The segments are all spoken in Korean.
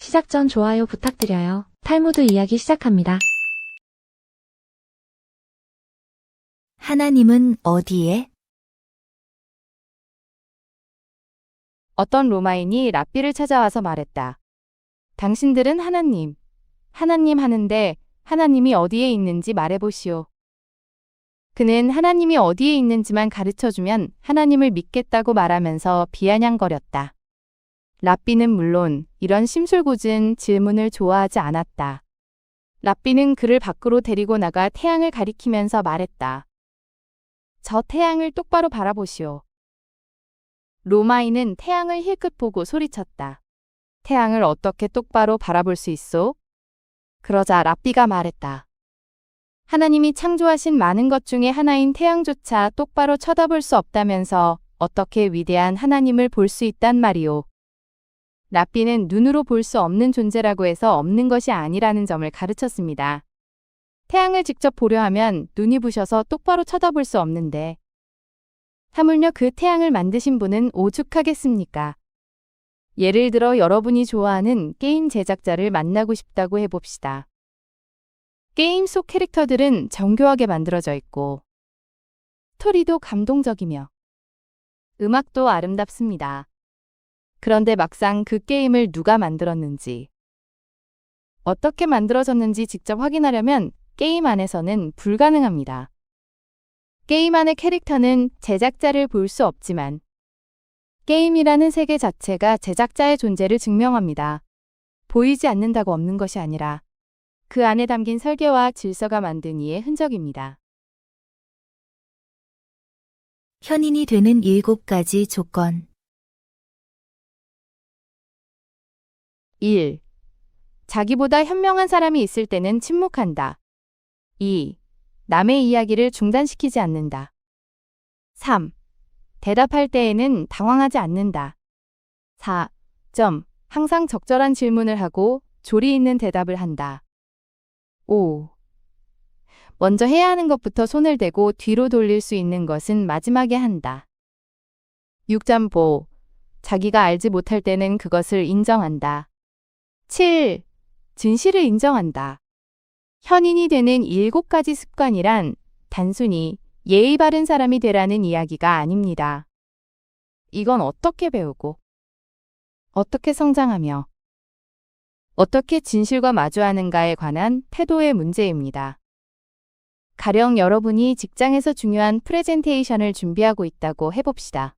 시작 전 좋아요 부탁드려요. 탈무드 이야기 시작합니다. 하나님은 어디에? 어떤 로마인이 랍비를 찾아와서 말했다. 당신들은 하나님 하는데 하나님이 어디에 있는지 말해보시오. 그는 하나님이 어디에 있는지만 가르쳐주면 하나님을 믿겠다고 말하면서 비아냥거렸다. 랍비는 물론 이런 심술궂은 질문을 좋아하지 않았다. 랍비는 그를 밖으로 데리고 나가 태양을 가리키면서 말했다. 저 태양을 똑바로 바라보시오. 로마인은 태양을 힐끗 보고 소리쳤다. 태양을 어떻게 똑바로 바라볼 수 있소? 그러자 랍비가 말했다. 하나님이 창조하신 많은 것 중에 하나인 태양조차 똑바로 쳐다볼 수 없다면서 어떻게 위대한 하나님을 볼 수 있단 말이오. 랍비는 눈으로 볼 수 없는 존재라고 해서 없는 것이 아니라는 점을 가르쳤습니다. 태양을 직접 보려 하면 눈이 부셔서 똑바로 쳐다볼 수 없는데 하물며 그 태양을 만드신 분은 오죽하겠습니까? 예를 들어 여러분이 좋아하는 게임 제작자를 만나고 싶다고 해봅시다. 게임 속 캐릭터들은 정교하게 만들어져 있고 스토리도 감동적이며 음악도 아름답습니다. 그런데 막상 그 게임을 누가 만들었는지, 어떻게 만들어졌는지 직접 확인하려면 게임 안에서는 불가능합니다. 게임 안의 캐릭터는 제작자를 볼 수 없지만 게임이라는 세계 자체가 제작자의 존재를 증명합니다. 보이지 않는다고 없는 것이 아니라 그 안에 담긴 설계와 질서가 만든 이의 흔적입니다. 현인이 되는 7가지 조건. 1. 자기보다 현명한 사람이 있을 때는 침묵한다. 2. 남의 이야기를 중단시키지 않는다. 3. 대답할 때에는 당황하지 않는다. 4. 항상 적절한 질문을 하고 조리 있는 대답을 한다. 5. 먼저 해야 하는 것부터 손을 대고 뒤로 돌릴 수 있는 것은 마지막에 한다. 6.5. 자기가 알지 못할 때는 그것을 인정한다. 7. 진실을 인정한다. 현인이 되는 7가지 습관이란 단순히 예의 바른 사람이 되라는 이야기가 아닙니다. 이건 어떻게 배우고, 어떻게 성장하며, 어떻게 진실과 마주하는가에 관한 태도의 문제입니다. 가령 여러분이 직장에서 중요한 프레젠테이션을 준비하고 있다고 해봅시다.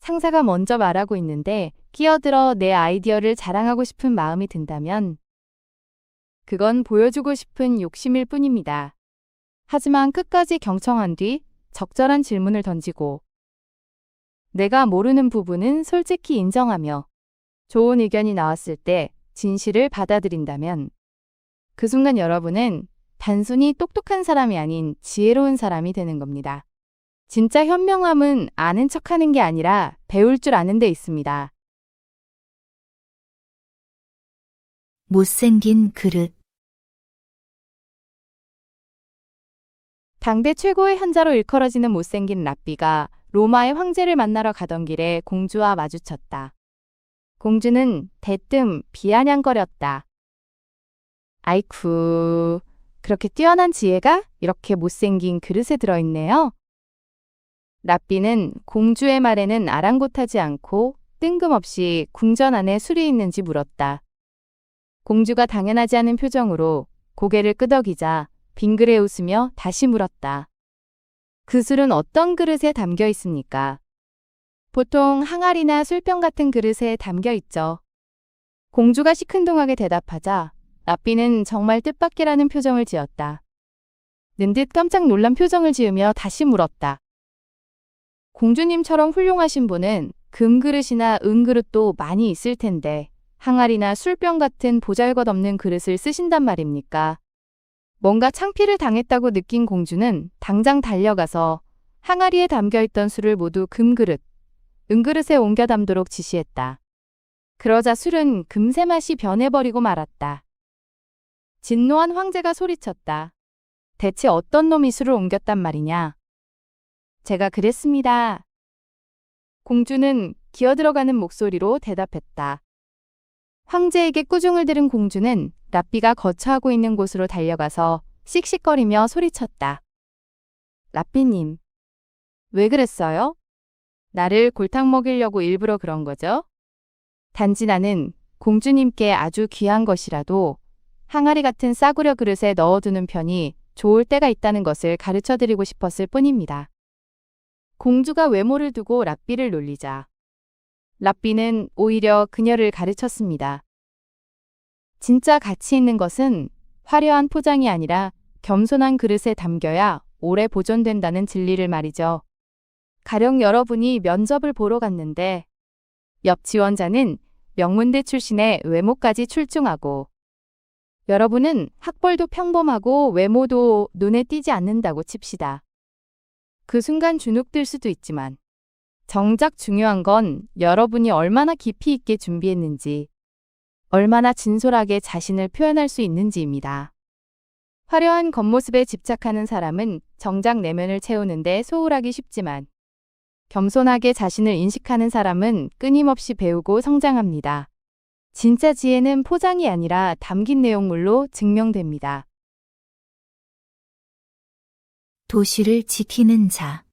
상사가 먼저 말하고 있는데 끼어들어 내 아이디어를 자랑하고 싶은 마음이 든다면 그건 보여주고 싶은 욕심일 뿐입니다. 하지만 끝까지 경청한 뒤 적절한 질문을 던지고 내가 모르는 부분은 솔직히 인정하며 좋은 의견이 나왔을 때 진실을 받아들인다면 그 순간 여러분은 단순히 똑똑한 사람이 아닌 지혜로운 사람이 되는 겁니다. 진짜 현명함은 아는 척하는 게 아니라 배울 줄 아는 데 있습니다. 못생긴 그릇. 당대 최고의 현자로 일컬어지는 못생긴 랍비가 로마의 황제를 만나러 가던 길에 공주와 마주쳤다. 공주는 대뜸 비아냥거렸다. 아이쿠, 그렇게 뛰어난 지혜가 이렇게 못생긴 그릇에 들어있네요. 랍비는 공주의 말에는 아랑곳하지 않고 뜬금없이 궁전 안에 술이 있는지 물었다. 공주가 당연하지 않은 표정으로 고개를 끄덕이자 빙그레 웃으며 다시 물었다. 그 술은 어떤 그릇에 담겨 있습니까? 보통 항아리나 술병 같은 그릇에 담겨 있죠. 공주가 시큰둥하게 대답하자 랍비는 정말 뜻밖이라는 표정을 지었다. 는듯 깜짝 놀란 표정을 지으며 다시 물었다. 공주님처럼 훌륭하신 분은 금그릇이나 은그릇도 많이 있을 텐데 항아리나 술병 같은 보잘것없는 그릇을 쓰신단 말입니까? 뭔가 창피를 당했다고 느낀 공주는 당장 달려가서 항아리에 담겨있던 술을 모두 금그릇, 은그릇에 옮겨 담도록 지시했다. 그러자 술은 금세 맛이 변해버리고 말았다. 진노한 황제가 소리쳤다. 대체 어떤 놈이 술을 옮겼단 말이냐? 제가 그랬습니다. 공주는 기어들어가는 목소리로 대답했다. 황제에게 꾸중을 들은 공주는 랍비가 거처하고 있는 곳으로 달려가서 씩씩거리며 소리쳤다. 랍비님, 왜 그랬어요? 나를 골탕 먹이려고 일부러 그런 거죠? 단지 나는 공주님께 아주 귀한 것이라도 항아리 같은 싸구려 그릇에 넣어두는 편이 좋을 때가 있다는 것을 가르쳐드리고 싶었을 뿐입니다. 공주가 외모를 두고 랍비를 놀리자 랍비는 오히려 그녀를 가르쳤습니다. 진짜 가치 있는 것은 화려한 포장이 아니라 겸손한 그릇에 담겨야 오래 보존된다는 진리를 말이죠. 가령 여러분이 면접을 보러 갔는데 옆 지원자는 명문대 출신의 외모까지 출중하고 여러분은 학벌도 평범하고 외모도 눈에 띄지 않는다고 칩시다. 그 순간 주눅들 수도 있지만 정작 중요한 건 여러분이 얼마나 깊이 있게 준비했는지, 얼마나 진솔하게 자신을 표현할 수 있는지입니다. 화려한 겉모습에 집착하는 사람은 정작 내면을 채우는데 소홀하기 쉽지만 겸손하게 자신을 인식하는 사람은 끊임없이 배우고 성장합니다. 진짜 지혜는 포장이 아니라 담긴 내용물로 증명됩니다. 도시를 지키는 자.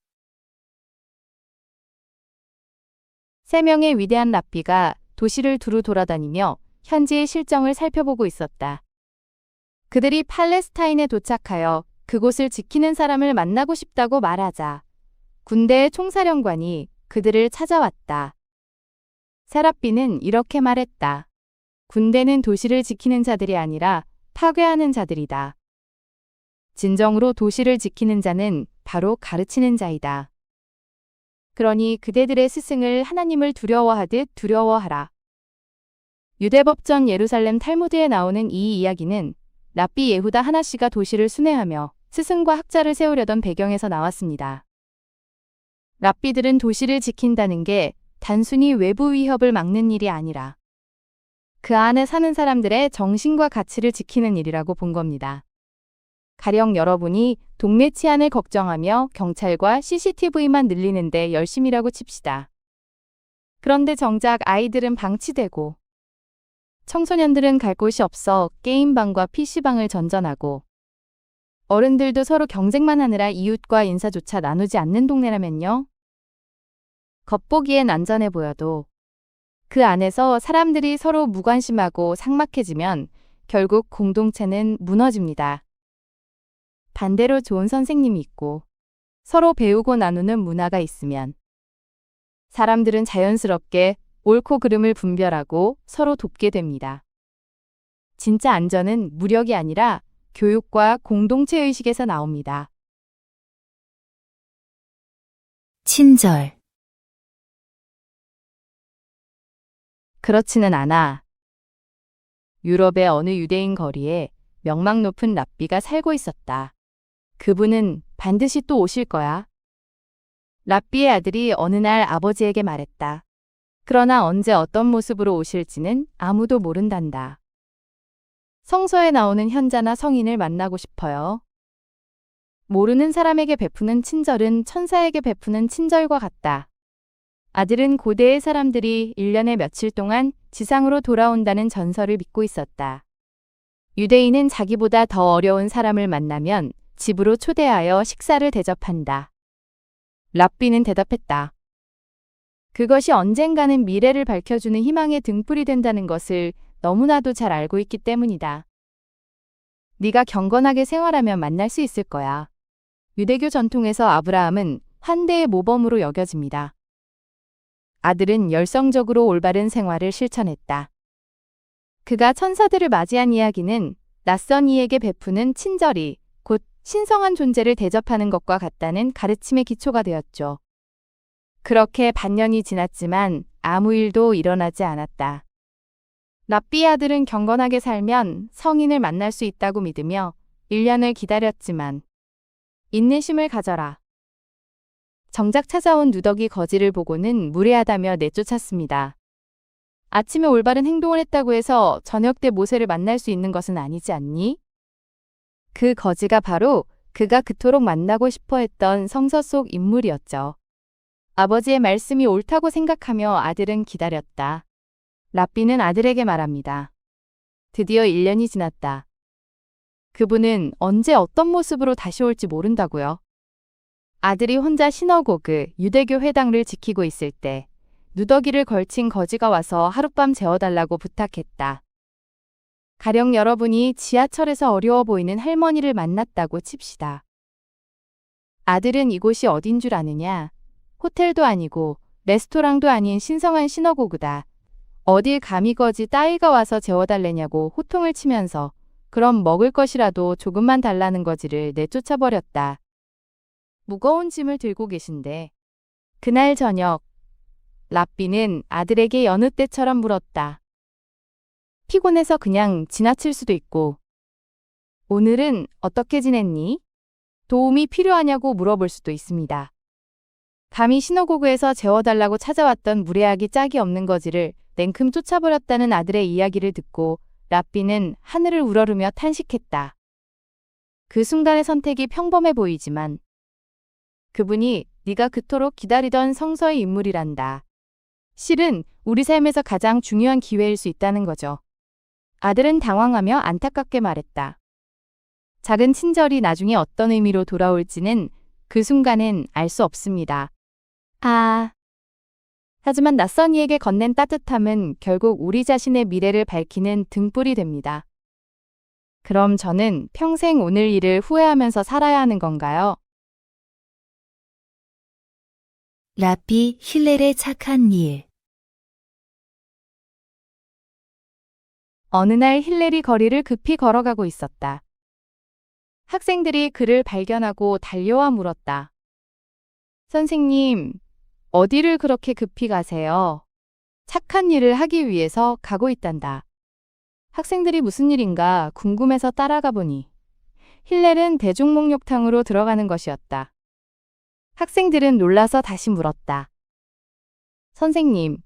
3명의 위대한 랍비가 도시를 두루 돌아다니며 현지의 실정을 살펴보고 있었다. 그들이 팔레스타인에 도착하여 그곳을 지키는 사람을 만나고 싶다고 말하자 군대의 총사령관이 그들을 찾아왔다. 사랍비는 이렇게 말했다. 군대는 도시를 지키는 자들이 아니라 파괴하는 자들이다. 진정으로 도시를 지키는 자는 바로 가르치는 자이다. 그러니 그대들의 스승을 하나님을 두려워하듯 두려워하라. 유대법전 예루살렘 탈무드에 나오는 이 이야기는 랍비 예후다 하나씨가 도시를 순회하며 스승과 학자를 세우려던 배경에서 나왔습니다. 랍비들은 도시를 지킨다는 게 단순히 외부 위협을 막는 일이 아니라 그 안에 사는 사람들의 정신과 가치를 지키는 일이라고 본 겁니다. 가령 여러분이 동네 치안을 걱정하며 경찰과 CCTV만 늘리는데 열심이라고 칩시다. 그런데 정작 아이들은 방치되고 청소년들은 갈 곳이 없어 게임방과 PC방을 전전하고 어른들도 서로 경쟁만 하느라 이웃과 인사조차 나누지 않는 동네라면요. 겉보기엔 안전해 보여도 그 안에서 사람들이 서로 무관심하고 삭막해지면 결국 공동체는 무너집니다. 반대로 좋은 선생님이 있고 서로 배우고 나누는 문화가 있으면 사람들은 자연스럽게 옳고 그름을 분별하고 서로 돕게 됩니다. 진짜 안전은 무력이 아니라 교육과 공동체 의식에서 나옵니다. 친절. 그렇지는 않아. 유럽의 어느 유대인 거리에 명망 높은 랍비가 살고 있었다. 그분은 반드시 또 오실 거야. 랍비의 아들이 어느 날 아버지에게 말했다. 그러나 언제 어떤 모습으로 오실지는 아무도 모른단다. 성서에 나오는 현자나 성인을 만나고 싶어요. 모르는 사람에게 베푸는 친절은 천사에게 베푸는 친절과 같다. 아들은 고대의 사람들이 1년에 며칠 동안 지상으로 돌아온다는 전설을 믿고 있었다. 유대인은 자기보다 더 어려운 사람을 만나면 집으로 초대하여 식사를 대접한다. 랍비는 대답했다. 그것이 언젠가는 미래를 밝혀주는 희망의 등불이 된다는 것을 너무나도 잘 알고 있기 때문이다. 네가 경건하게 생활하면 만날 수 있을 거야. 유대교 전통에서 아브라함은 환대의 모범으로 여겨집니다. 아들은 열성적으로 올바른 생활을 실천했다. 그가 천사들을 맞이한 이야기는 낯선 이에게 베푸는 친절이 곧 신성한 존재를 대접하는 것과 같다는 가르침의 기초가 되었죠. 그렇게 반년이 지났지만 아무 일도 일어나지 않았다. 랍비의 아들은 경건하게 살면 성인을 만날 수 있다고 믿으며 1년을 기다렸지만 인내심을 가져라. 정작 찾아온 누더기 거지를 보고는 무례하다며 내쫓았습니다. 아침에 올바른 행동을 했다고 해서 저녁 때 모세를 만날 수 있는 것은 아니지 않니? 그 거지가 바로 그가 그토록 만나고 싶어 했던 성서 속 인물이었죠. 아버지의 말씀이 옳다고 생각하며 아들은 기다렸다. 랍비는 아들에게 말합니다. 드디어 1년이 지났다. 그분은 언제 어떤 모습으로 다시 올지 모른다고요. 아들이 혼자 시너고그 유대교 회당을 지키고 있을 때 누더기를 걸친 거지가 와서 하룻밤 재워달라고 부탁했다. 가령 여러분이 지하철에서 어려워 보이는 할머니를 만났다고 칩시다. 아들은 이곳이 어딘 줄 아느냐? 호텔도 아니고 레스토랑도 아닌 신성한 시너고그다. 어딜 감히 거지 따위가 와서 재워달래냐고 호통을 치면서 그럼 먹을 것이라도 조금만 달라는 거지를 내쫓아버렸다. 무거운 짐을 들고 계신데 그날 저녁 랍비는 아들에게 여느 때처럼 물었다. 피곤해서 그냥 지나칠 수도 있고 오늘은 어떻게 지냈니? 도움이 필요하냐고 물어볼 수도 있습니다. 감히 시너고그에서 재워달라고 찾아왔던 무례하기 짝이 없는 거지를 냉큼 쫓아버렸다는 아들의 이야기를 듣고 랍비는 하늘을 우러르며 탄식했다. 그 순간의 선택이 평범해 보이지만 그분이 네가 그토록 기다리던 성서의 인물이란다. 실은 우리 삶에서 가장 중요한 기회일 수 있다는 거죠. 아들은 당황하며 안타깝게 말했다. 작은 친절이 나중에 어떤 의미로 돌아올지는 그 순간엔 알 수 없습니다. 하지만 낯선 이에게 건넨 따뜻함은 결국 우리 자신의 미래를 밝히는 등불이 됩니다. 그럼 저는 평생 오늘 일을 후회하면서 살아야 하는 건가요? 랍비 힐렐의 착한 일. 어느 날 힐렐이 거리를 급히 걸어가고 있었다. 학생들이 그를 발견하고 달려와 물었다. 선생님, 어디를 그렇게 급히 가세요? 착한 일을 하기 위해서 가고 있단다. 학생들이 무슨 일인가 궁금해서 따라가 보니 힐렐은 대중목욕탕으로 들어가는 것이었다. 학생들은 놀라서 다시 물었다. 선생님,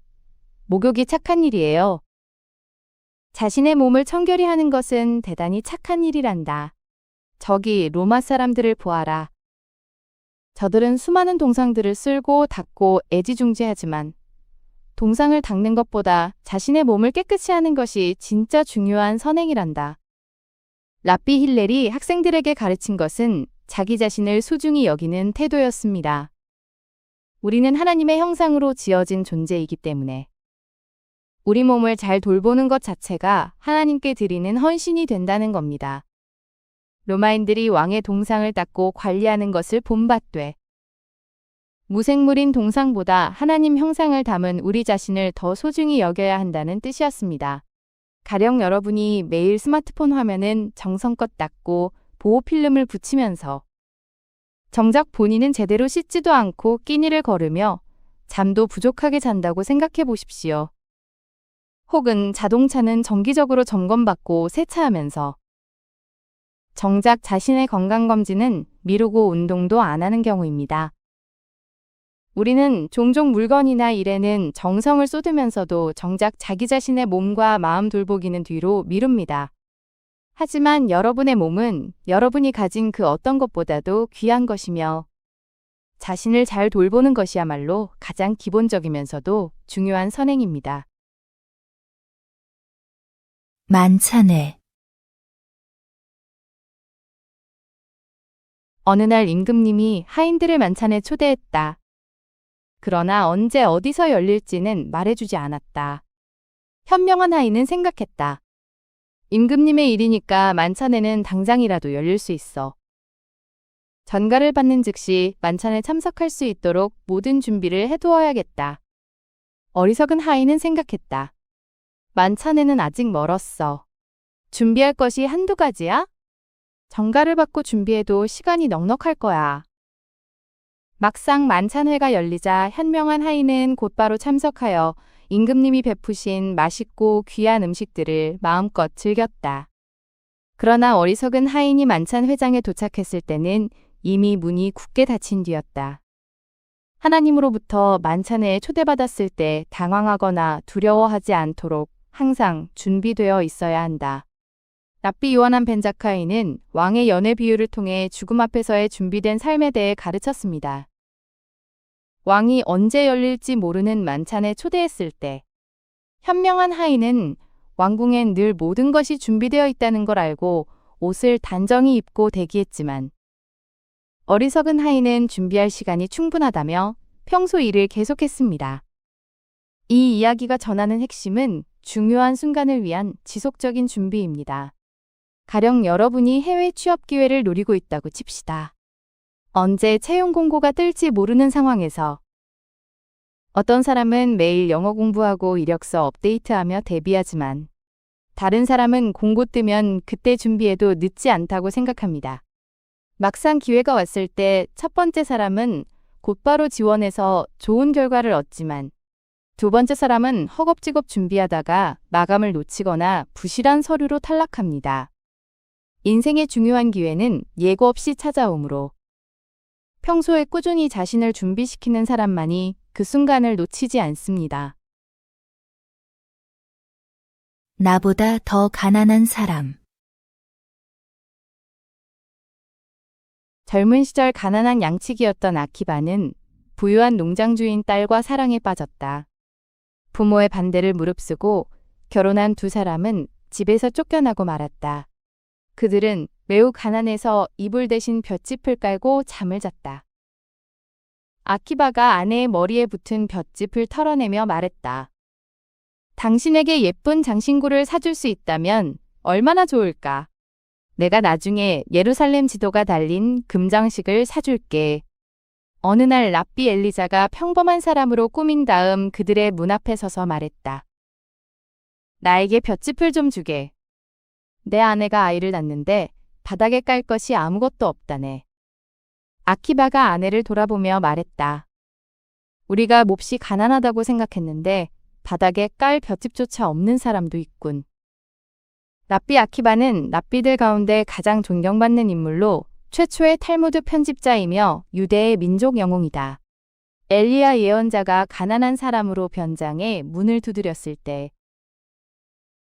목욕이 착한 일이에요. 자신의 몸을 청결히 하는 것은 대단히 착한 일이란다. 저기 로마 사람들을 보아라. 저들은 수많은 동상들을 쓸고 닦고 애지중지하지만 동상을 닦는 것보다 자신의 몸을 깨끗이 하는 것이 진짜 중요한 선행이란다. 랍비 힐렐이 학생들에게 가르친 것은 자기 자신을 소중히 여기는 태도였습니다. 우리는 하나님의 형상으로 지어진 존재이기 때문에 우리 몸을 잘 돌보는 것 자체가 하나님께 드리는 헌신이 된다는 겁니다. 로마인들이 왕의 동상을 닦고 관리하는 것을 본받되 무생물인 동상보다 하나님 형상을 담은 우리 자신을 더 소중히 여겨야 한다는 뜻이었습니다. 가령 여러분이 매일 스마트폰 화면은 정성껏 닦고 보호필름을 붙이면서 정작 본인은 제대로 씻지도 않고 끼니를 거르며 잠도 부족하게 잔다고 생각해 보십시오. 혹은 자동차는 정기적으로 점검받고 세차하면서 정작 자신의 건강검진은 미루고 운동도 안 하는 경우입니다. 우리는 종종 물건이나 일에는 정성을 쏟으면서도 정작 자기 자신의 몸과 마음 돌보기는 뒤로 미룹니다. 하지만 여러분의 몸은 여러분이 가진 그 어떤 것보다도 귀한 것이며 자신을 잘 돌보는 것이야말로 가장 기본적이면서도 중요한 선행입니다. 만찬회. 어느 날 임금님이 하인들을 만찬에 초대했다. 그러나 언제 어디서 열릴지는 말해주지 않았다. 현명한 하인은 생각했다. 임금님의 일이니까 만찬에는 당장이라도 열릴 수 있어. 전가를 받는 즉시 만찬에 참석할 수 있도록 모든 준비를 해두어야겠다. 어리석은 하인은 생각했다. 만찬에는 아직 멀었어. 준비할 것이 한두 가지야? 정가를 받고 준비해도 시간이 넉넉할 거야. 막상 만찬회가 열리자 현명한 하인은 곧바로 참석하여 임금님이 베푸신 맛있고 귀한 음식들을 마음껏 즐겼다. 그러나 어리석은 하인이 만찬회장에 도착했을 때는 이미 문이 굳게 닫힌 뒤였다. 하나님으로부터 만찬회에 초대받았을 때 당황하거나 두려워하지 않도록 항상 준비되어 있어야 한다. 랍비 요하난 벤 자카이는 왕의 연회 비유를 통해 죽음 앞에서의 준비된 삶에 대해 가르쳤습니다. 왕이 언제 열릴지 모르는 만찬에 초대했을 때 현명한 하인은 왕궁엔 늘 모든 것이 준비되어 있다는 걸 알고 옷을 단정히 입고 대기했지만 어리석은 하인은 준비할 시간이 충분하다며 평소 일을 계속했습니다. 이 이야기가 전하는 핵심은 중요한 순간을 위한 지속적인 준비입니다. 가령 여러분이 해외 취업 기회를 노리고 있다고 칩시다. 언제 채용 공고가 뜰지 모르는 상황에서 어떤 사람은 매일 영어 공부하고 이력서 업데이트하며 대비하지만 다른 사람은 공고 뜨면 그때 준비해도 늦지 않다고 생각합니다. 막상 기회가 왔을 때 첫 번째 사람은 곧바로 지원해서 좋은 결과를 얻지만 두 번째 사람은 허겁지겁 준비하다가 마감을 놓치거나 부실한 서류로 탈락합니다. 인생의 중요한 기회는 예고 없이 찾아오므로 평소에 꾸준히 자신을 준비시키는 사람만이 그 순간을 놓치지 않습니다. 나보다 더 가난한 사람. 젊은 시절 가난한 양치기였던 아키바는 부유한 농장 주인 딸과 사랑에 빠졌다. 부모의 반대를 무릅쓰고 결혼한 두 사람은 집에서 쫓겨나고 말았다. 그들은 매우 가난해서 이불 대신 볏짚을 깔고 잠을 잤다. 아키바가 아내의 머리에 붙은 볏짚을 털어내며 말했다. 당신에게 예쁜 장신구를 사줄 수 있다면 얼마나 좋을까? 내가 나중에 예루살렘 지도가 달린 금장식을 사줄게. 어느 날 랍비 엘리자가 평범한 사람으로 꾸민 다음 그들의 문 앞에 서서 말했다. 나에게 볏짚을 좀 주게. 내 아내가 아이를 낳는데 바닥에 깔 것이 아무것도 없다네. 아키바가 아내를 돌아보며 말했다. 우리가 몹시 가난하다고 생각했는데 바닥에 깔 볏짚조차 없는 사람도 있군. 랍비 아키바는 랍비들 가운데 가장 존경받는 인물로 최초의 탈무드 편집자이며 유대의 민족 영웅이다. 엘리야 예언자가 가난한 사람으로 변장해 문을 두드렸을 때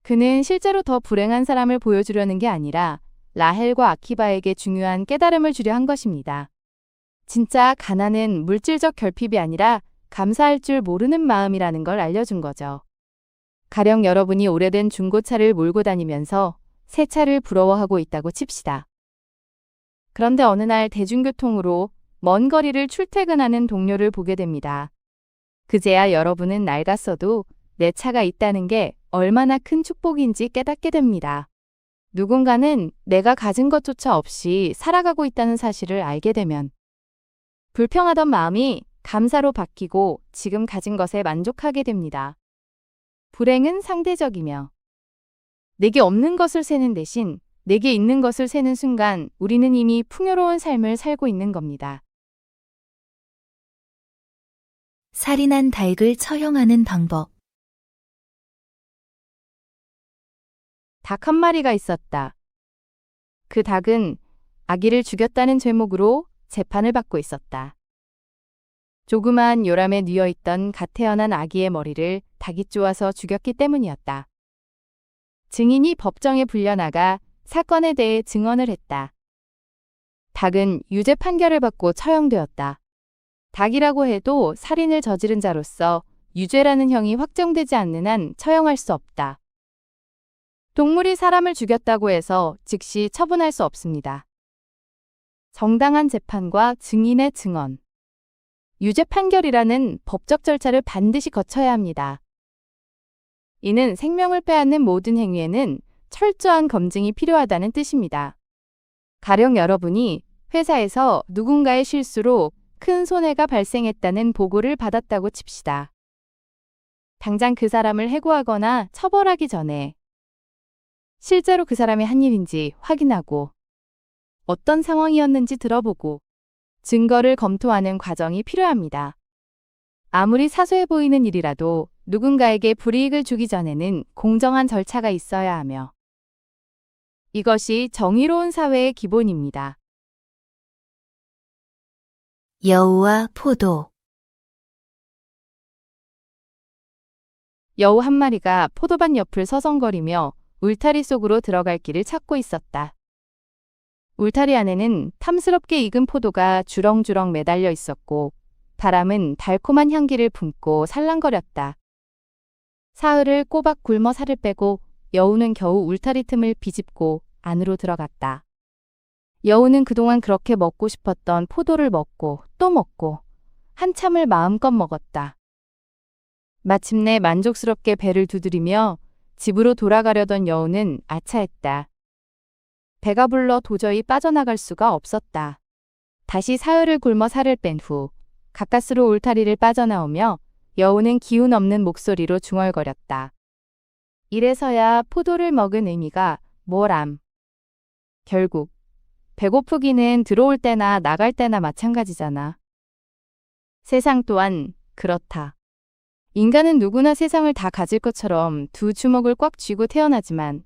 그는 실제로 더 불행한 사람을 보여주려는 게 아니라 라헬과 아키바에게 중요한 깨달음을 주려 한 것입니다. 진짜 가난은 물질적 결핍이 아니라 감사할 줄 모르는 마음이라는 걸 알려준 거죠. 가령 여러분이 오래된 중고차를 몰고 다니면서 새 차를 부러워하고 있다고 칩시다. 그런데 어느 날 대중교통으로 먼 거리를 출퇴근하는 동료를 보게 됩니다. 그제야 여러분은 낡았어도 내 차가 있다는 게 얼마나 큰 축복인지 깨닫게 됩니다. 누군가는 내가 가진 것조차 없이 살아가고 있다는 사실을 알게 되면 불평하던 마음이 감사로 바뀌고 지금 가진 것에 만족하게 됩니다. 불행은 상대적이며 내게 없는 것을 세는 대신 내게 있는 것을 세는 순간 우리는 이미 풍요로운 삶을 살고 있는 겁니다. 살인한 닭을 처형하는 방법. 닭 한 마리가 있었다. 그 닭은 아기를 죽였다는 죄목으로 재판을 받고 있었다. 조그마한 요람에 뉘어있던 갓 태어난 아기의 머리를 닭이 쪼아서 죽였기 때문이었다. 증인이 법정에 불려나가 사건에 대해 증언을 했다. 닭은 유죄 판결을 받고 처형되었다. 닭이라고 해도 살인을 저지른 자로서 유죄라는 형이 확정되지 않는 한 처형할 수 없다. 동물이 사람을 죽였다고 해서 즉시 처분할 수 없습니다. 정당한 재판과 증인의 증언. 유죄 판결이라는 법적 절차를 반드시 거쳐야 합니다. 이는 생명을 빼앗는 모든 행위에는 철저한 검증이 필요하다는 뜻입니다. 가령 여러분이 회사에서 누군가의 실수로 큰 손해가 발생했다는 보고를 받았다고 칩시다. 당장 그 사람을 해고하거나 처벌하기 전에 실제로 그 사람이 한 일인지 확인하고 어떤 상황이었는지 들어보고 증거를 검토하는 과정이 필요합니다. 아무리 사소해 보이는 일이라도 누군가에게 불이익을 주기 전에는 공정한 절차가 있어야 하며 이것이 정의로운 사회의 기본입니다. 여우와 포도. 여우 한 마리가 포도밭 옆을 서성거리며 울타리 속으로 들어갈 길을 찾고 있었다. 울타리 안에는 탐스럽게 익은 포도가 주렁주렁 매달려 있었고 바람은 달콤한 향기를 품고 살랑거렸다. 사흘을 꼬박 굶어 살을 빼고 여우는 겨우 울타리 틈을 비집고 안으로 들어갔다. 여우는 그동안 그렇게 먹고 싶었던 포도를 먹고 또 먹고 한참을 마음껏 먹었다. 마침내 만족스럽게 배를 두드리며 집으로 돌아가려던 여우는 아차했다. 배가 불러 도저히 빠져나갈 수가 없었다. 다시 사흘을 굶어 살을 뺀 후 가까스로 울타리를 빠져나오며 여우는 기운 없는 목소리로 중얼거렸다. 이래서야 포도를 먹은 의미가 뭐람. 결국 배고프기는 들어올 때나 나갈 때나 마찬가지잖아. 세상 또한 그렇다. 인간은 누구나 세상을 다 가질 것처럼 두 주먹을 꽉 쥐고 태어나지만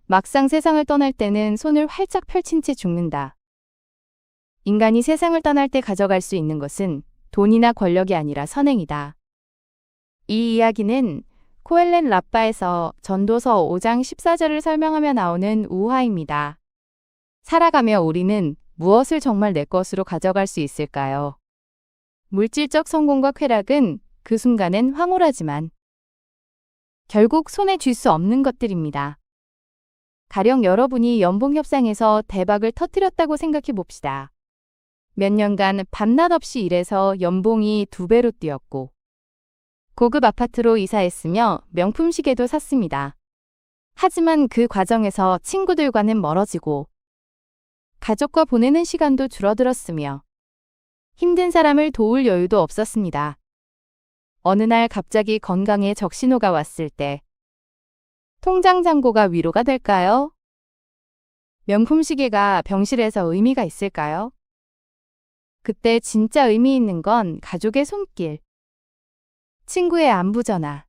막상 세상을 떠날 때는 손을 활짝 펼친 채 죽는다. 인간이 세상을 떠날 때 가져갈 수 있는 것은 돈이나 권력이 아니라 선행이다. 이 이야기는 코엘렌 라빠에서 전도서 5장 14절을 설명하며 나오는 우화입니다. 살아가며 우리는 무엇을 정말 내 것으로 가져갈 수 있을까요? 물질적 성공과 쾌락은 그 순간엔 황홀하지만 결국 손에 쥘 수 없는 것들입니다. 가령 여러분이 연봉협상에서 대박을 터뜨렸다고 생각해 봅시다. 몇 년간 밤낮 없이 일해서 연봉이 2배로 뛰었고 고급 아파트로 이사했으며 명품 시계도 샀습니다. 하지만 그 과정에서 친구들과는 멀어지고 가족과 보내는 시간도 줄어들었으며 힘든 사람을 도울 여유도 없었습니다. 어느 날 갑자기 건강에 적신호가 왔을 때 통장 잔고가 위로가 될까요? 명품 시계가 병실에서 의미가 있을까요? 그때 진짜 의미 있는 건 가족의 손길, 친구의 안부 전화,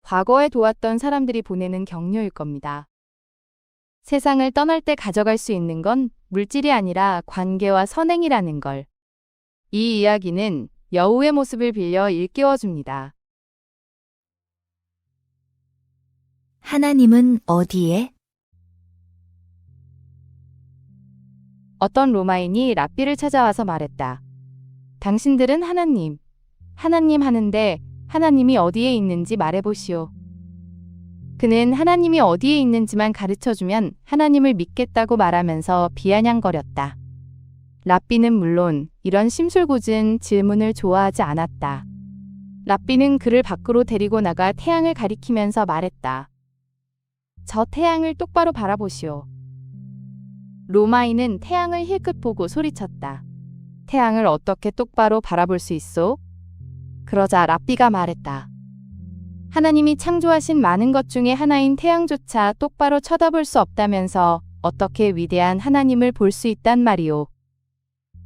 과거에 도왔던 사람들이 보내는 격려일 겁니다. 세상을 떠날 때 가져갈 수 있는 건 물질이 아니라 관계와 선행이라는 걸. 이 이야기는 여우의 모습을 빌려 일깨워줍니다. 하나님은 어디에? 어떤 로마인이 랍비를 찾아와서 말했다. 당신들은 하나님 하는데 하나님이 어디에 있는지 말해보시오. 그는 하나님이 어디에 있는지만 가르쳐주면 하나님을 믿겠다고 말하면서 비아냥거렸다. 랍비는 물론 이런 심술궂은 질문을 좋아하지 않았다. 랍비는 그를 밖으로 데리고 나가 태양을 가리키면서 말했다. 저 태양을 똑바로 바라보시오. 로마인은 태양을 힐끗 보고 소리쳤다. 태양을 어떻게 똑바로 바라볼 수 있소? 그러자 랍비가 말했다. 하나님이 창조하신 많은 것 중에 하나인 태양조차 똑바로 쳐다볼 수 없다면서 어떻게 위대한 하나님을 볼 수 있단 말이오.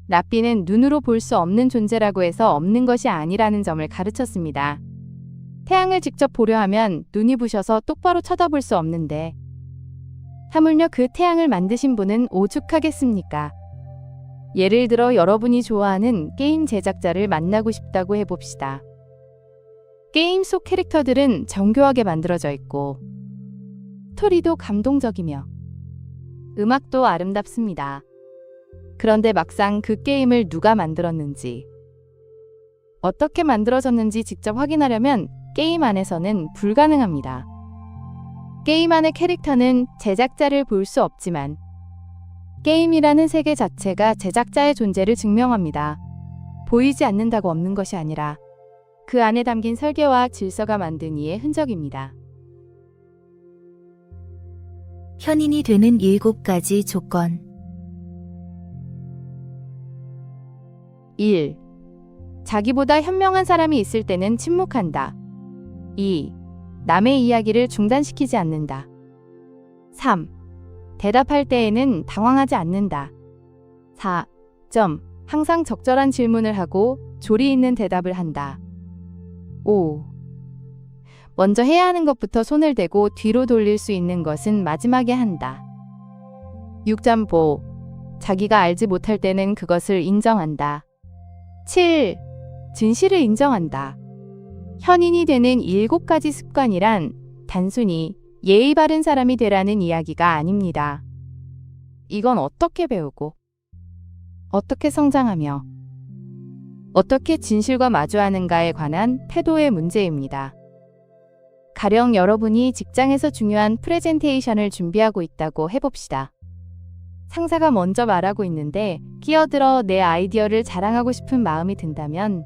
랍비는 눈으로 볼 수 없는 존재라고 해서 없는 것이 아니라는 점을 가르쳤습니다. 태양을 직접 보려 하면 눈이 부셔서 똑바로 쳐다볼 수 없는데 하물며 그 태양을 만드신 분은 오죽하겠습니까? 예를 들어 여러분이 좋아하는 게임 제작자를 만나고 싶다고 해봅시다. 게임 속 캐릭터들은 정교하게 만들어져 있고 스토리도 감동적이며 음악도 아름답습니다. 그런데 막상 그 게임을 누가 만들었는지, 어떻게 만들어졌는지 직접 확인하려면 게임 안에서는 불가능합니다. 게임 안의 캐릭터는 제작자를 볼 수 없지만 게임이라는 세계 자체가 제작자의 존재를 증명합니다. 보이지 않는다고 없는 것이 아니라 그 안에 담긴 설계와 질서가 만든 이의 흔적입니다. 현인이 되는 7가지 조건. 1. 자기보다 현명한 사람이 있을 때는 침묵한다. 2. 남의 이야기를 중단시키지 않는다. 3. 대답할 때에는 당황하지 않는다. 4. 항상 적절한 질문을 하고 조리 있는 대답을 한다. 5. 먼저 해야 하는 것부터 손을 대고 뒤로 돌릴 수 있는 것은 마지막에 한다. 6.5. 자기가 알지 못할 때는 그것을 인정한다. 7. 진실을 인정한다. 현인이 되는 7가지 습관이란 단순히 예의 바른 사람이 되라는 이야기가 아닙니다. 이건 어떻게 배우고, 어떻게 성장하며, 어떻게 진실과 마주하는가에 관한 태도의 문제입니다. 가령 여러분이 직장에서 중요한 프레젠테이션을 준비하고 있다고 해봅시다. 상사가 먼저 말하고 있는데 끼어들어 내 아이디어를 자랑하고 싶은 마음이 든다면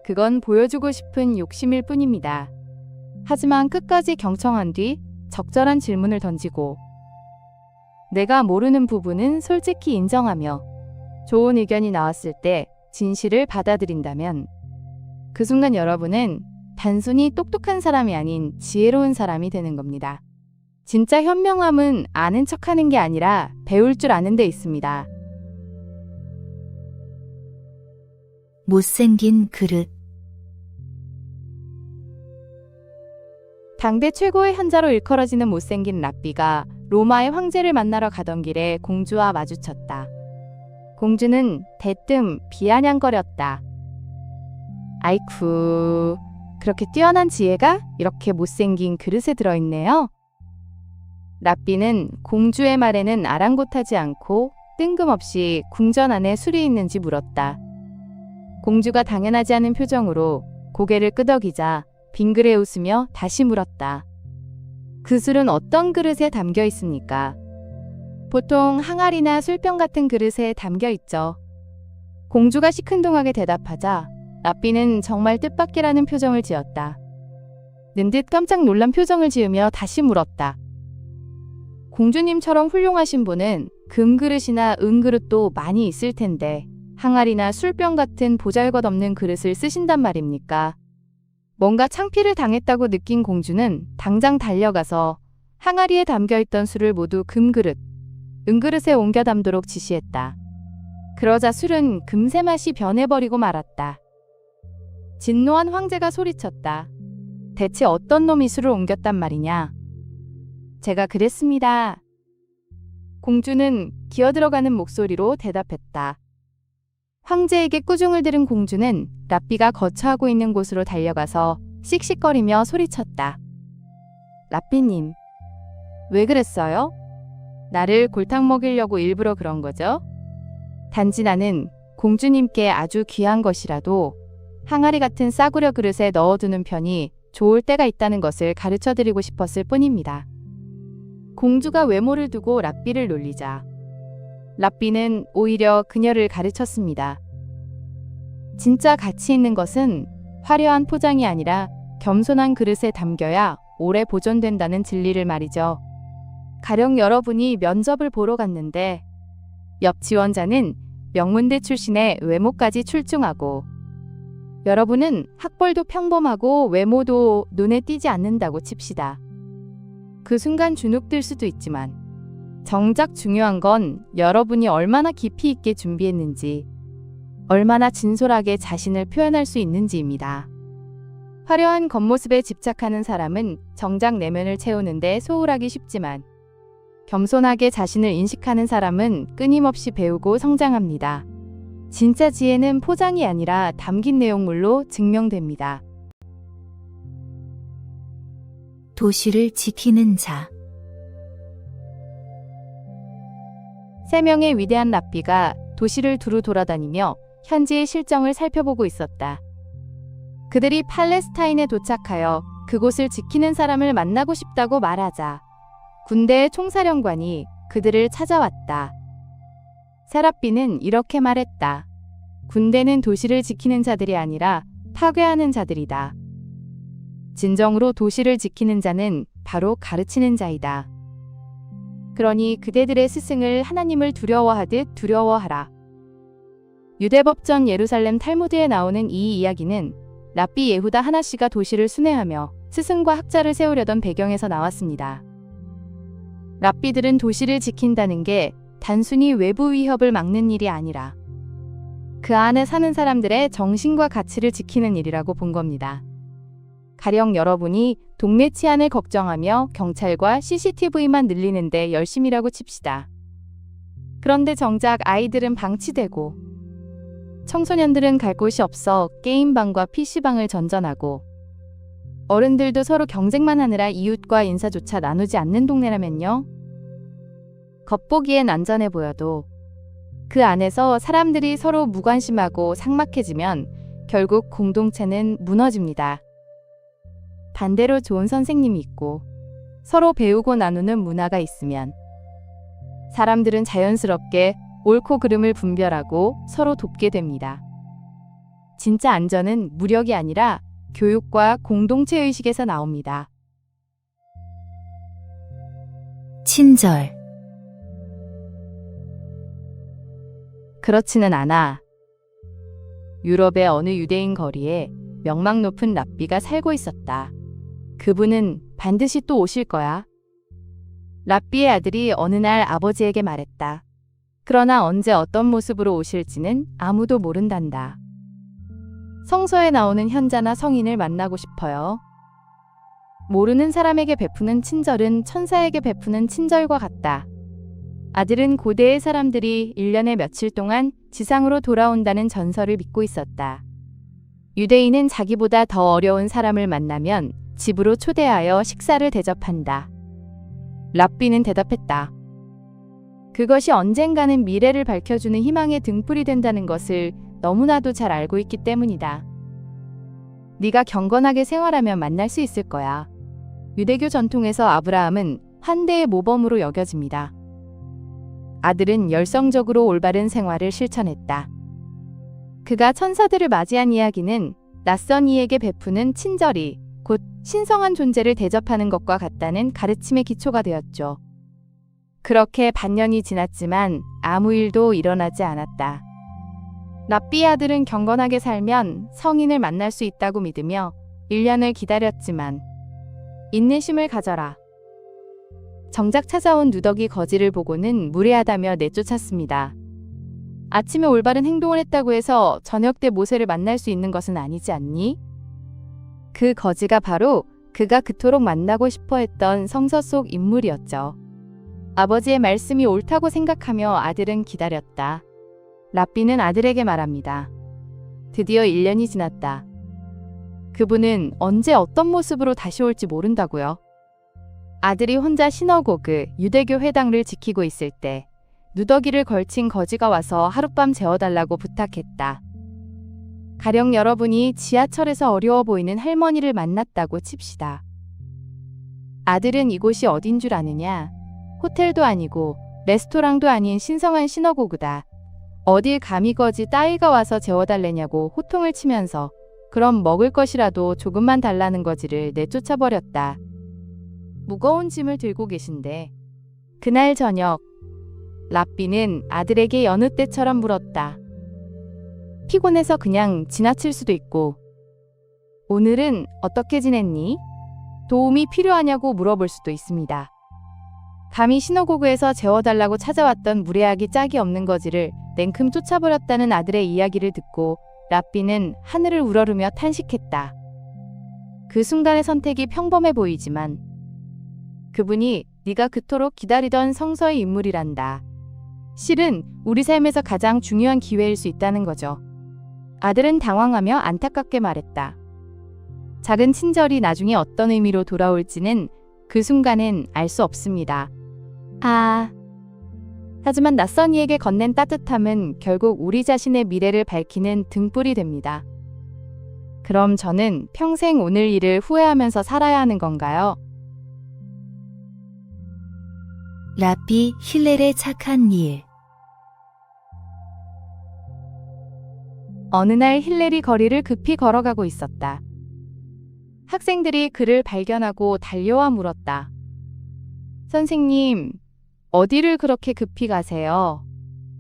그건 보여주고 싶은 욕심일 뿐입니다. 하지만 끝까지 경청한 뒤 적절한 질문을 던지고 내가 모르는 부분은 솔직히 인정하며 좋은 의견이 나왔을 때 진실을 받아들인다면 그 순간 여러분은 단순히 똑똑한 사람이 아닌 지혜로운 사람이 되는 겁니다. 진짜 현명함은 아는 척하는 게 아니라 배울 줄 아는 데 있습니다. 못생긴 그릇. 당대 최고의 현자로 일컬어지는 못생긴 랍비가 로마의 황제를 만나러 가던 길에 공주와 마주쳤다. 공주는 대뜸 비아냥거렸다. 아이쿠, 그렇게 뛰어난 지혜가 이렇게 못생긴 그릇에 들어있네요. 랍비는 공주의 말에는 아랑곳하지 않고 뜬금없이 궁전 안에 술이 있는지 물었다. 공주가 당연하지 않은 표정으로 고개를 끄덕이자 빙그레 웃으며 다시 물었다. 그 술은 어떤 그릇에 담겨 있습니까? 보통 항아리나 술병 같은 그릇에 담겨 있죠. 공주가 시큰둥하게 대답하자 랍비는 정말 뜻밖이라는 표정을 지었다. 는듯 깜짝 놀란 표정을 지으며 다시 물었다. 공주님처럼 훌륭하신 분은 금그릇이나 은그릇도 많이 있을 텐데 항아리나 술병 같은 보잘것없는 그릇을 쓰신단 말입니까? 뭔가 창피를 당했다고 느낀 공주는 당장 달려가서 항아리에 담겨있던 술을 모두 금그릇, 은그릇에 옮겨 담도록 지시했다. 그러자 술은 금세 맛이 변해버리고 말았다. 진노한 황제가 소리쳤다. 대체 어떤 놈이 술을 옮겼단 말이냐? 제가 그랬습니다. 공주는 기어들어가는 목소리로 대답했다. 황제에게 꾸중을 들은 공주는 랍비가 거처하고 있는 곳으로 달려가서 씩씩거리며 소리쳤다. 랍비님, 왜 그랬어요? 나를 골탕 먹이려고 일부러 그런 거죠? 단지 나는 공주님께 아주 귀한 것이라도 항아리 같은 싸구려 그릇에 넣어두는 편이 좋을 때가 있다는 것을 가르쳐드리고 싶었을 뿐입니다. 공주가 외모를 두고 랍비를 놀리자 랍비는 오히려 그녀를 가르쳤습니다. 진짜 가치 있는 것은 화려한 포장이 아니라 겸손한 그릇에 담겨야 오래 보존된다는 진리를 말이죠. 가령 여러분이 면접을 보러 갔는데 옆 지원자는 명문대 출신의 외모까지 출중하고 여러분은 학벌도 평범하고 외모도 눈에 띄지 않는다고 칩시다. 그 순간 주눅들 수도 있지만 정작 중요한 건 여러분이 얼마나 깊이 있게 준비했는지, 얼마나 진솔하게 자신을 표현할 수 있는지입니다. 화려한 겉모습에 집착하는 사람은 정작 내면을 채우는데 소홀하기 쉽지만 겸손하게 자신을 인식하는 사람은 끊임없이 배우고 성장합니다. 진짜 지혜는 포장이 아니라 담긴 내용물로 증명됩니다. 도시를 지키는 자. 3명의 위대한 랍비가 도시를 두루 돌아다니며 현지의 실정을 살펴보고 있었다. 그들이 팔레스타인에 도착하여 그곳을 지키는 사람을 만나고 싶다고 말하자 군대의 총사령관이 그들을 찾아왔다. 사랍비는 이렇게 말했다. 군대는 도시를 지키는 자들이 아니라 파괴하는 자들이다. 진정으로 도시를 지키는 자는 바로 가르치는 자이다. 그러니 그대들의 스승을 하나님을 두려워하듯 두려워하라. 유대법전 예루살렘 탈무드에 나오는 이 이야기는 랍비 예후다 하나씨가 도시를 순회하며 스승과 학자를 세우려던 배경에서 나왔습니다. 랍비들은 도시를 지킨다는 게 단순히 외부 위협을 막는 일이 아니라 그 안에 사는 사람들의 정신과 가치를 지키는 일이라고 본 겁니다. 가령 여러분이 동네 치안을 걱정하며 경찰과 CCTV만 늘리는데 열심이라고 칩시다. 그런데 정작 아이들은 방치되고 청소년들은 갈 곳이 없어 게임방과 PC방을 전전하고 어른들도 서로 경쟁만 하느라 이웃과 인사조차 나누지 않는 동네라면요. 겉보기엔 안전해 보여도 그 안에서 사람들이 서로 무관심하고 삭막해지면 결국 공동체는 무너집니다. 반대로 좋은 선생님이 있고 서로 배우고 나누는 문화가 있으면 사람들은 자연스럽게 옳고 그름을 분별하고 서로 돕게 됩니다. 진짜 안전은 무력이 아니라 교육과 공동체 의식에서 나옵니다. 친절. 그렇지는 않아. 유럽의 어느 유대인 거리에 명망 높은 랍비가 살고 있었다. 그분은 반드시 또 오실 거야. 랍비의 아들이 어느 날 아버지에게 말했다. 그러나 언제 어떤 모습으로 오실지는 아무도 모른단다. 성서에 나오는 현자나 성인을 만나고 싶어요. 모르는 사람에게 베푸는 친절은 천사에게 베푸는 친절과 같다. 아들은 고대의 사람들이 1년에 며칠 동안 지상으로 돌아온다는 전설을 믿고 있었다. 유대인은 자기보다 더 어려운 사람을 만나면 집으로 초대하여 식사를 대접한다. 랍비는 대답했다. 그것이 언젠가는 미래를 밝혀주는 희망의 등불이 된다는 것을 너무나도 잘 알고 있기 때문이다. 네가 경건하게 생활하면 만날 수 있을 거야. 유대교 전통에서 아브라함은 환대의 모범으로 여겨집니다. 아들은 열성적으로 올바른 생활을 실천했다. 그가 천사들을 맞이한 이야기는 낯선 이에게 베푸는 친절이 곧 신성한 존재를 대접하는 것과 같다는 가르침의 기초가 되었죠. 그렇게 반년이 지났지만 아무 일도 일어나지 않았다. 랍비의 아들은 경건하게 살면 성인을 만날 수 있다고 믿으며 1년을 기다렸지만 인내심을 가져라. 정작 찾아온 누더기 거지를 보고는 무례하다며 내쫓았습니다. 아침에 올바른 행동을 했다고 해서 저녁 때 모세를 만날 수 있는 것은 아니지 않니? 그 거지가 바로 그가 그토록 만나고 싶어 했던 성서 속 인물이었죠. 아버지의 말씀이 옳다고 생각하며 아들은 기다렸다. 랍비는 아들에게 말합니다. 드디어 1년이 지났다. 그분은 언제 어떤 모습으로 다시 올지 모른다고요. 아들이 혼자 시너고그 유대교 회당을 지키고 있을 때 누더기를 걸친 거지가 와서 하룻밤 재워달라고 부탁했다. 가령 여러분이 지하철에서 어려워 보이는 할머니를 만났다고 칩시다. 아들은 이곳이 어딘 줄 아느냐? 호텔도 아니고 레스토랑도 아닌 신성한 시너고그다. 어딜 감히 거지 따위가 와서 재워달래냐고 호통을 치면서 그럼 먹을 것이라도 조금만 달라는 거지를 내쫓아버렸다. 무거운 짐을 들고 계신데 그날 저녁 랍비는 아들에게 여느 때처럼 물었다. 피곤해서 그냥 지나칠 수도 있고 오늘은 어떻게 지냈니? 도움이 필요하냐고 물어볼 수도 있습니다. 감히 시너고그에서 재워달라고 찾아왔던 무례하기 짝이 없는 거지를 냉큼 쫓아버렸다는 아들의 이야기를 듣고 랍비는 하늘을 우러르며 탄식했다. 그 순간의 선택이 평범해 보이지만 그분이 네가 그토록 기다리던 성서의 인물이란다. 실은 우리 삶에서 가장 중요한 기회일 수 있다는 거죠. 아들은 당황하며 안타깝게 말했다. 작은 친절이 나중에 어떤 의미로 돌아올지는 그 순간엔 알 수 없습니다. 하지만 낯선 이에게 건넨 따뜻함은 결국 우리 자신의 미래를 밝히는 등불이 됩니다. 그럼 저는 평생 오늘 일을 후회하면서 살아야 하는 건가요? 랍비 힐렐의 착한 일. 어느 날 힐렐이 거리를 급히 걸어가고 있었다. 학생들이 그를 발견하고 달려와 물었다. 선생님, 어디를 그렇게 급히 가세요?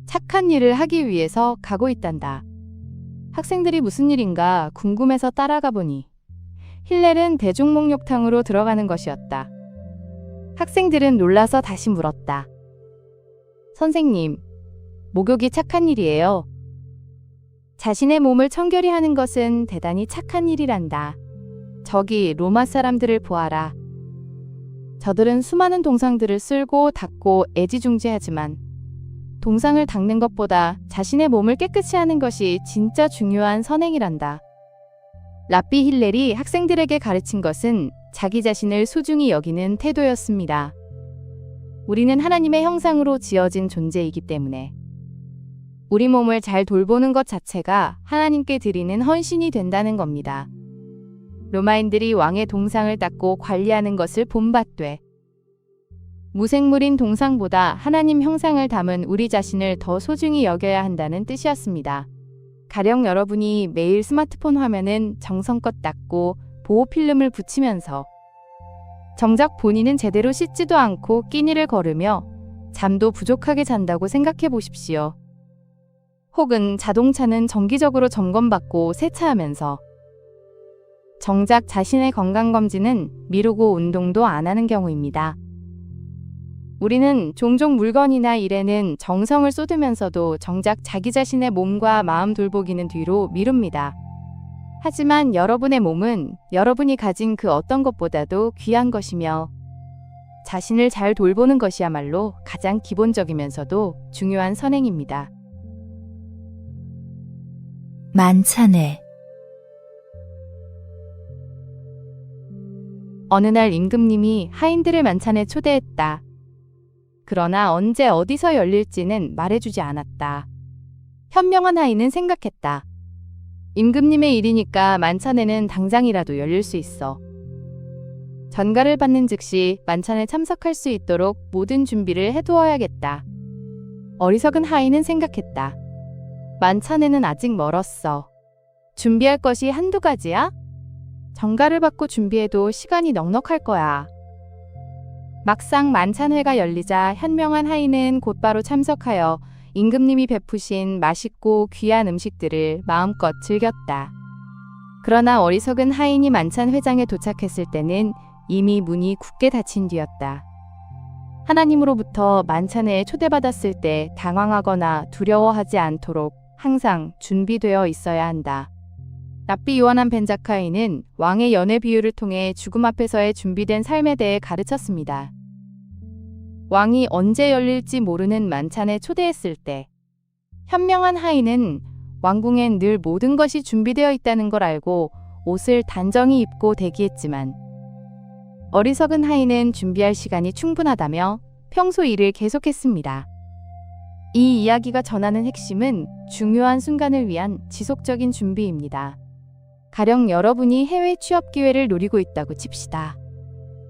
착한 일을 하기 위해서 가고 있단다. 학생들이 무슨 일인가 궁금해서 따라가 보니 힐렐은 대중목욕탕으로 들어가는 것이었다. 학생들은 놀라서 다시 물었다. 선생님, 목욕이 착한 일이에요. 자신의 몸을 청결히 하는 것은 대단히 착한 일이란다. 저기 로마 사람들을 보아라. 저들은 수많은 동상들을 쓸고 닦고 애지중지하지만 동상을 닦는 것보다 자신의 몸을 깨끗이 하는 것이 진짜 중요한 선행이란다. 랍비 힐렐이 학생들에게 가르친 것은 자기 자신을 소중히 여기는 태도였습니다. 우리는 하나님의 형상으로 지어진 존재이기 때문에 우리 몸을 잘 돌보는 것 자체가 하나님께 드리는 헌신이 된다는 겁니다. 로마인들이 왕의 동상을 닦고 관리하는 것을 본받되 무생물인 동상보다 하나님 형상을 담은 우리 자신을 더 소중히 여겨야 한다는 뜻이었습니다. 가령 여러분이 매일 스마트폰 화면은 정성껏 닦고 보호 필름을 붙이면서 정작 본인은 제대로 씻지도 않고 끼니를 거르며 잠도 부족하게 잔다고 생각해 보십시오. 혹은 자동차는 정기적으로 점검받고 세차하면서 정작 자신의 건강검진은 미루고 운동도 안 하는 경우입니다. 우리는 종종 물건이나 일에는 정성을 쏟으면서도 정작 자기 자신의 몸과 마음 돌보기는 뒤로 미룹니다. 하지만 여러분의 몸은 여러분이 가진 그 어떤 것보다도 귀한 것이며 자신을 잘 돌보는 것이야말로 가장 기본적이면서도 중요한 선행입니다. 만찬회. 어느 날 임금님이 하인들을 만찬에 초대했다. 그러나 언제 어디서 열릴지는 말해주지 않았다. 현명한 하인은 생각했다. 임금님의 일이니까 만찬에는 당장이라도 열릴 수 있어. 전가를 받는 즉시 만찬에 참석할 수 있도록 모든 준비를 해두어야겠다. 어리석은 하인은 생각했다. 만찬에는 아직 멀었어. 준비할 것이 한두 가지야? 정가를 받고 준비해도 시간이 넉넉할 거야. 막상 만찬회가 열리자 현명한 하인은 곧바로 참석하여 임금님이 베푸신 맛있고 귀한 음식들을 마음껏 즐겼다. 그러나 어리석은 하인이 만찬회장에 도착했을 때는 이미 문이 굳게 닫힌 뒤였다. 하나님으로부터 만찬회에 초대받았을 때 당황하거나 두려워하지 않도록 항상 준비되어 있어야 한다. 랍비 요하난 벤 자카이는 왕의 연회 비유를 통해 죽음 앞에서의 준비된 삶에 대해 가르쳤습니다. 왕이 언제 열릴지 모르는 만찬에 초대했을 때 현명한 하인은 왕궁엔 늘 모든 것이 준비되어 있다는 걸 알고 옷을 단정히 입고 대기했지만 어리석은 하인은 준비할 시간이 충분하다며 평소 일을 계속했습니다. 이 이야기가 전하는 핵심은 중요한 순간을 위한 지속적인 준비입니다. 가령 여러분이 해외 취업 기회를 노리고 있다고 칩시다.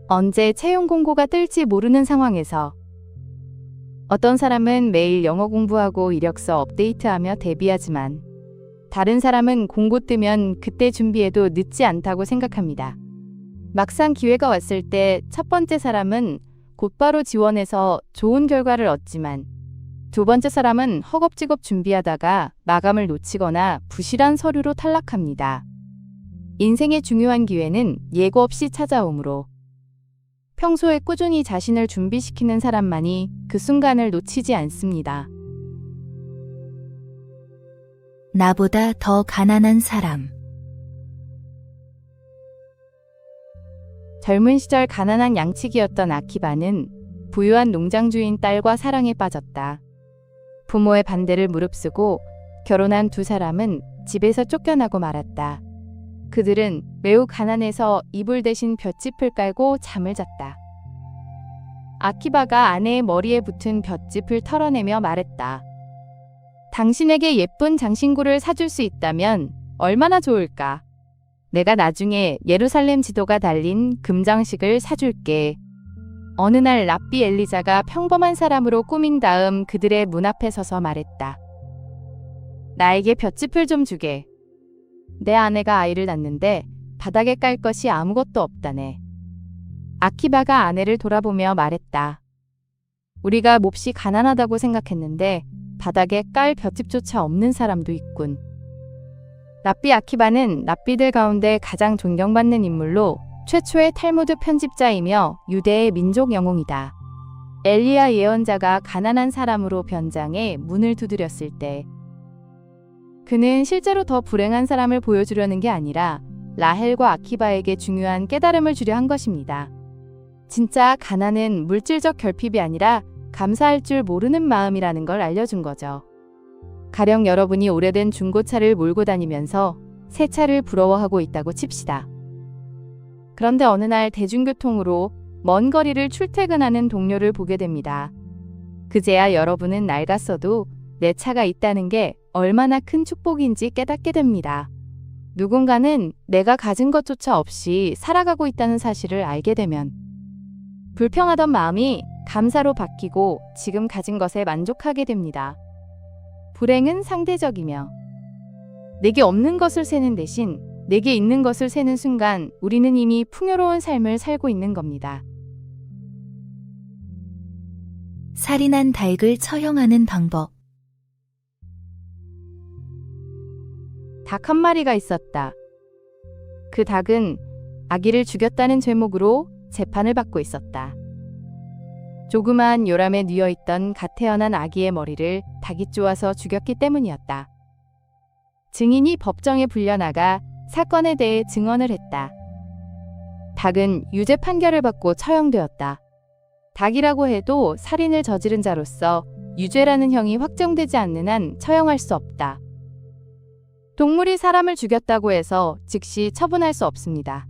언제 채용 공고가 뜰지 모르는 상황에서 어떤 사람은 매일 영어 공부하고 이력서 업데이트하며 대비하지만 다른 사람은 공고 뜨면 그때 준비해도 늦지 않다고 생각합니다. 막상 기회가 왔을 때 첫 번째 사람은 곧바로 지원해서 좋은 결과를 얻지만 두 번째 사람은 허겁지겁 준비하다가 마감을 놓치거나 부실한 서류로 탈락합니다. 인생의 중요한 기회는 예고 없이 찾아오므로 평소에 꾸준히 자신을 준비시키는 사람만이 그 순간을 놓치지 않습니다. 나보다 더 가난한 사람. 젊은 시절 가난한 양치기였던 아키바는 부유한 농장주인 딸과 사랑에 빠졌다. 부모의 반대를 무릅쓰고 결혼한 두 사람은 집에서 쫓겨나고 말았다. 그들은 매우 가난해서 이불 대신 볏짚을 깔고 잠을 잤다. 아키바가 아내의 머리에 붙은 볏짚을 털어내며 말했다. 당신에게 예쁜 장신구를 사줄 수 있다면 얼마나 좋을까? 내가 나중에 예루살렘 지도가 달린 금장식을 사줄게. 어느 날 랍비 엘리자가 평범한 사람으로 꾸민 다음 그들의 문 앞에 서서 말했다. 나에게 볏짚을 좀 주게. 내 아내가 아이를 낳는데 바닥에 깔 것이 아무것도 없다네. 아키바가 아내를 돌아보며 말했다. 우리가 몹시 가난하다고 생각했는데 바닥에 깔 볏짚조차 없는 사람도 있군. 랍비 아키바는 랍비들 가운데 가장 존경받는 인물로 최초의 탈무드 편집자이며 유대의 민족 영웅이다. 엘리야 예언자가 가난한 사람으로 변장해 문을 두드렸을 때 그는 실제로 더 불행한 사람을 보여주려는 게 아니라 라헬과 아키바에게 중요한 깨달음을 주려 한 것입니다. 진짜 가난은 물질적 결핍이 아니라 감사할 줄 모르는 마음이라는 걸 알려준 거죠. 가령 여러분이 오래된 중고차를 몰고 다니면서 새 차를 부러워하고 있다고 칩시다. 그런데 어느 날 대중교통으로 먼 거리를 출퇴근하는 동료를 보게 됩니다. 그제야 여러분은 낡았어도 내 차가 있다는 게 얼마나 큰 축복인지 깨닫게 됩니다. 누군가는 내가 가진 것조차 없이 살아가고 있다는 사실을 알게 되면 불평하던 마음이 감사로 바뀌고 지금 가진 것에 만족하게 됩니다. 불행은 상대적이며 내게 없는 것을 세는 대신 내게 있는 것을 세는 순간 우리는 이미 풍요로운 삶을 살고 있는 겁니다. 살인한 닭을 처형하는 방법. 닭 한 마리가 있었다. 그 닭은 아기를 죽였다는 죄목으로 재판을 받고 있었다. 조그마한 요람에 뉘어있던 갓 태어난 아기의 머리를 닭이 쪼아서 죽였기 때문이었다. 증인이 법정에 불려나가 사건에 대해 증언을 했다. 닭은 유죄 판결을 받고 처형되었다. 닭이라고 해도 살인을 저지른 자로서 유죄라는 형이 확정되지 않는 한 처형할 수 없다. 동물이 사람을 죽였다고 해서 즉시 처분할 수 없습니다.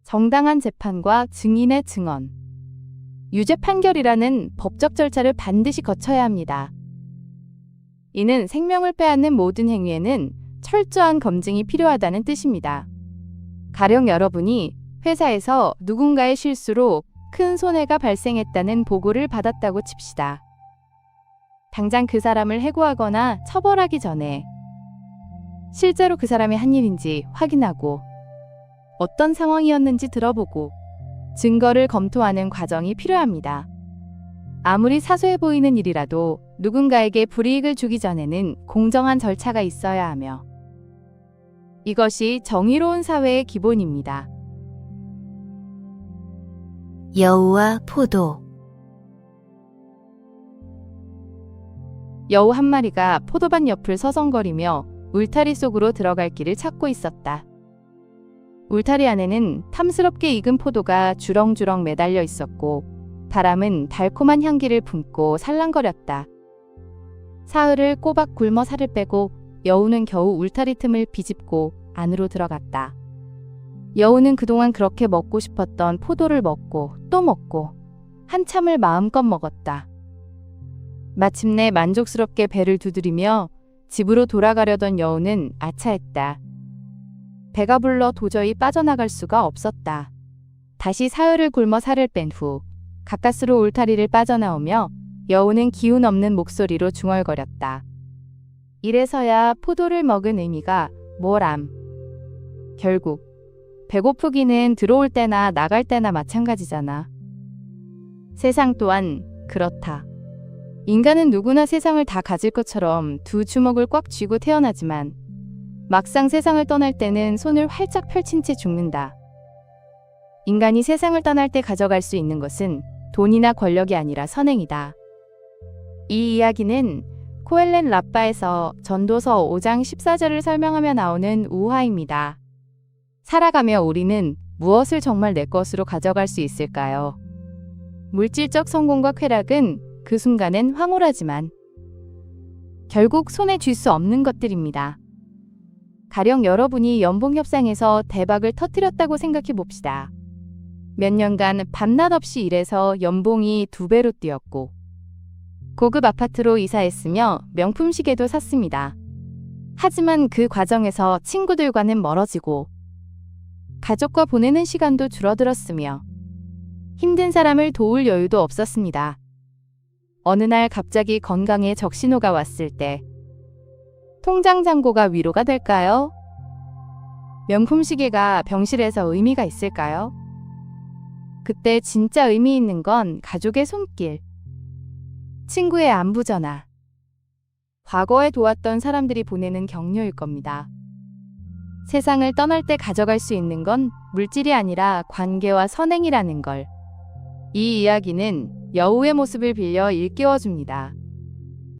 정당한 재판과 증인의 증언, 유죄 판결이라는 법적 절차를 반드시 거쳐야 합니다. 이는 생명을 빼앗는 모든 행위에는 철저한 검증이 필요하다는 뜻입니다. 가령 여러분이 회사에서 누군가의 실수로 큰 손해가 발생했다는 보고를 받았다고 칩시다. 당장 그 사람을 해고하거나 처벌하기 전에 실제로 그 사람이 한 일인지 확인하고 어떤 상황이었는지 들어보고 증거를 검토하는 과정이 필요합니다. 아무리 사소해 보이는 일이라도 누군가에게 불이익을 주기 전에는 공정한 절차가 있어야 하며 이것이 정의로운 사회의 기본입니다. 여우와 포도. 여우 한 마리가 포도밭 옆을 서성거리며 울타리 속으로 들어갈 길을 찾고 있었다. 울타리 안에는 탐스럽게 익은 포도가 주렁주렁 매달려 있었고 바람은 달콤한 향기를 품고 살랑거렸다. 사흘을 꼬박 굶어 살을 빼고 여우는 겨우 울타리 틈을 비집고 안으로 들어갔다. 여우는 그동안 그렇게 먹고 싶었던 포도를 먹고 또 먹고 한참을 마음껏 먹었다. 마침내 만족스럽게 배를 두드리며 집으로 돌아가려던 여우는 아차했다. 배가 불러 도저히 빠져나갈 수가 없었다. 다시 사흘을 굶어 살을 뺀 후 가까스로 울타리를 빠져나오며 여우는 기운 없는 목소리로 중얼거렸다. 이래서야 포도를 먹은 의미가 뭐람. 결국 배고프기는 들어올 때나 나갈 때나 마찬가지잖아. 세상 또한 그렇다. 인간은 누구나 세상을 다 가질 것처럼 두 주먹을 꽉 쥐고 태어나지만 막상 세상을 떠날 때는 손을 활짝 펼친 채 죽는다. 인간이 세상을 떠날 때 가져갈 수 있는 것은 돈이나 권력이 아니라 선행이다. 이 이야기는 코엘렌 라빠에서 전도서 5장 14절을 설명하며 나오는 우화입니다. 살아가며 우리는 무엇을 정말 내 것으로 가져갈 수 있을까요? 물질적 성공과 쾌락은 그 순간엔 황홀하지만 결국 손에 쥘 수 없는 것들입니다. 가령 여러분이 연봉 협상에서 대박을 터뜨렸다고 생각해 봅시다. 몇 년간 밤낮 없이 일해서 연봉이 2배로 뛰었고 고급 아파트로 이사했으며 명품 시계도 샀습니다. 하지만 그 과정에서 친구들과는 멀어지고 가족과 보내는 시간도 줄어들었으며 힘든 사람을 도울 여유도 없었습니다. 어느 날 갑자기 건강에 적신호가 왔을 때 통장 잔고가 위로가 될까요? 명품 시계가 병실에서 의미가 있을까요? 그때 진짜 의미 있는 건 가족의 손길, 친구의 안부 전화, 과거에 도왔던 사람들이 보내는 격려일 겁니다. 세상을 떠날 때 가져갈 수 있는 건 물질이 아니라 관계와 선행이라는 걸. 이 이야기는 여우의 모습을 빌려 일깨워줍니다.